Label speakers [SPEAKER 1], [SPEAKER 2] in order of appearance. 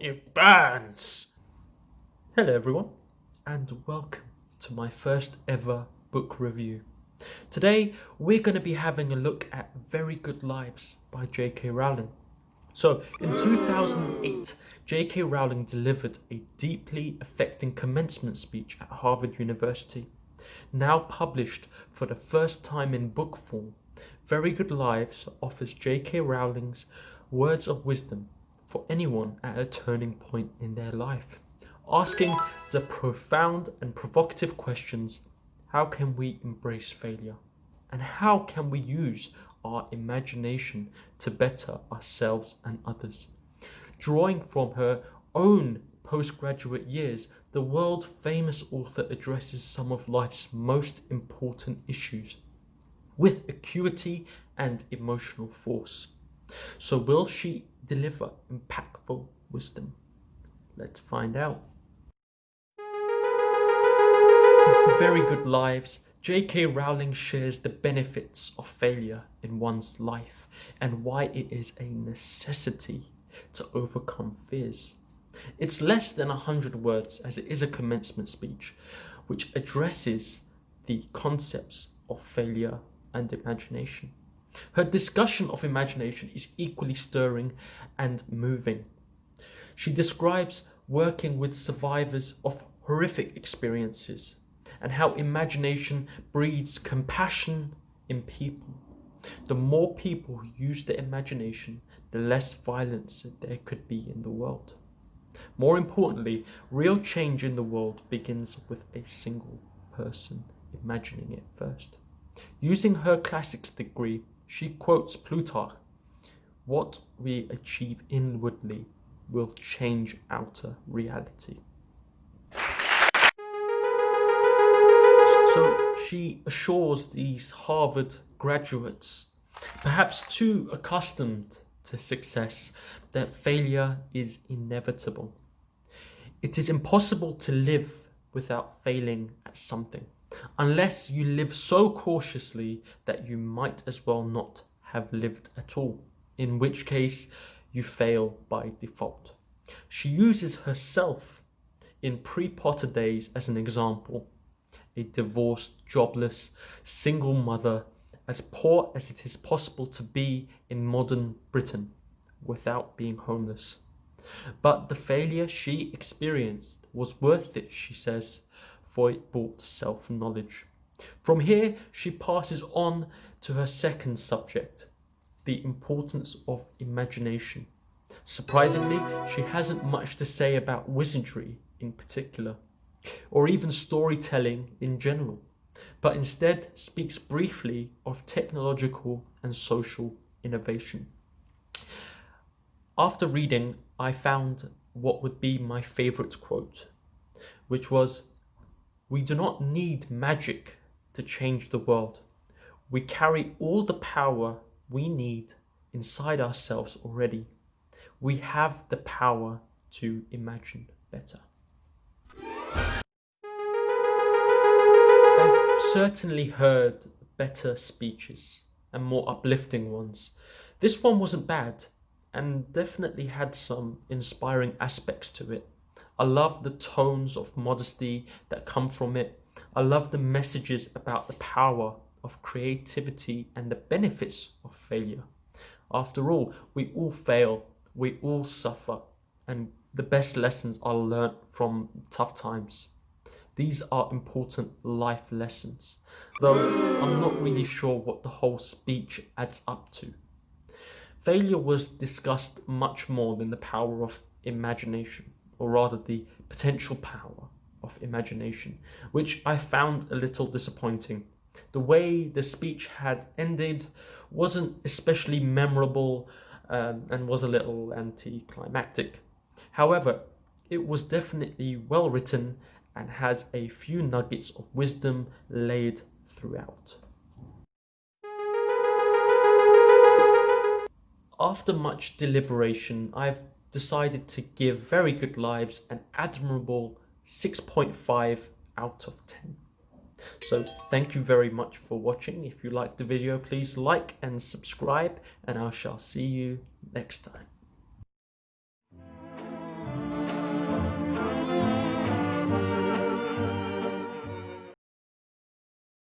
[SPEAKER 1] It burns! Hello everyone, and welcome to my first ever book review. Today we're going to be having a look at Very Good Lives by J.K. Rowling. So in 2008, J.K. Rowling delivered a deeply affecting commencement speech at Harvard University. Now published for the first time in book form, Very Good Lives offers J.K. Rowling's words of wisdom for anyone at a turning point in their life, asking the profound and provocative questions: how can we embrace failure? And how can we use our imagination to better ourselves and others? Drawing from her own postgraduate years, the world-famous author addresses some of life's most important issues with acuity and emotional force. So will she deliver impactful wisdom? Let's find out. Very Good Lives, J.K. Rowling shares the benefits of failure in one's life and why it is a necessity to overcome fears. It's less than 100 words, as it is a commencement speech, which addresses the concepts of failure and imagination. Her discussion of imagination is equally stirring and moving. She describes working with survivors of horrific experiences and how imagination breeds compassion in people. The more people who use their imagination, the less violence there could be in the world. More importantly, real change in the world begins with a single person imagining it first. Using her classics degree, she quotes Plutarch: "What we achieve inwardly will change outer reality." So she assures these Harvard graduates, perhaps too accustomed to success, that failure is inevitable. It is impossible to live without failing at something, unless you live so cautiously that you might as well not have lived at all, in which case you fail by default. She uses herself in pre-Potter days as an example: a divorced, jobless, single mother, as poor as it is possible to be in modern Britain without being homeless. But the failure she experienced was worth it, she says, for it brought self-knowledge. From here, she passes on to her second subject, the importance of imagination. Surprisingly, she hasn't much to say about wizardry in particular, or even storytelling in general, but instead speaks briefly of technological and social innovation. After reading, I found what would be my favorite quote, which was: "We do not need magic to change the world. We carry all the power we need inside ourselves already. We have the power to imagine better." I've certainly heard better speeches and more uplifting ones. This one wasn't bad and definitely had some inspiring aspects to it. I love the tones of modesty that come from it. I love the messages about the power of creativity and the benefits of failure. After all, we all fail, we all suffer, and the best lessons are learnt from tough times. These are important life lessons, though I'm not really sure what the whole speech adds up to. Failure was discussed much more than the power of imagination, or rather the potential power of imagination, which I found a little disappointing. The way the speech had ended wasn't especially memorable, and was a little anticlimactic. However, it was definitely well written and has a few nuggets of wisdom laid throughout. After much deliberation, I've decided to give Very Good Lives an admirable 6.5 out of 10. So thank you very much for watching. If you liked the video, please like and subscribe, and I shall see you next time.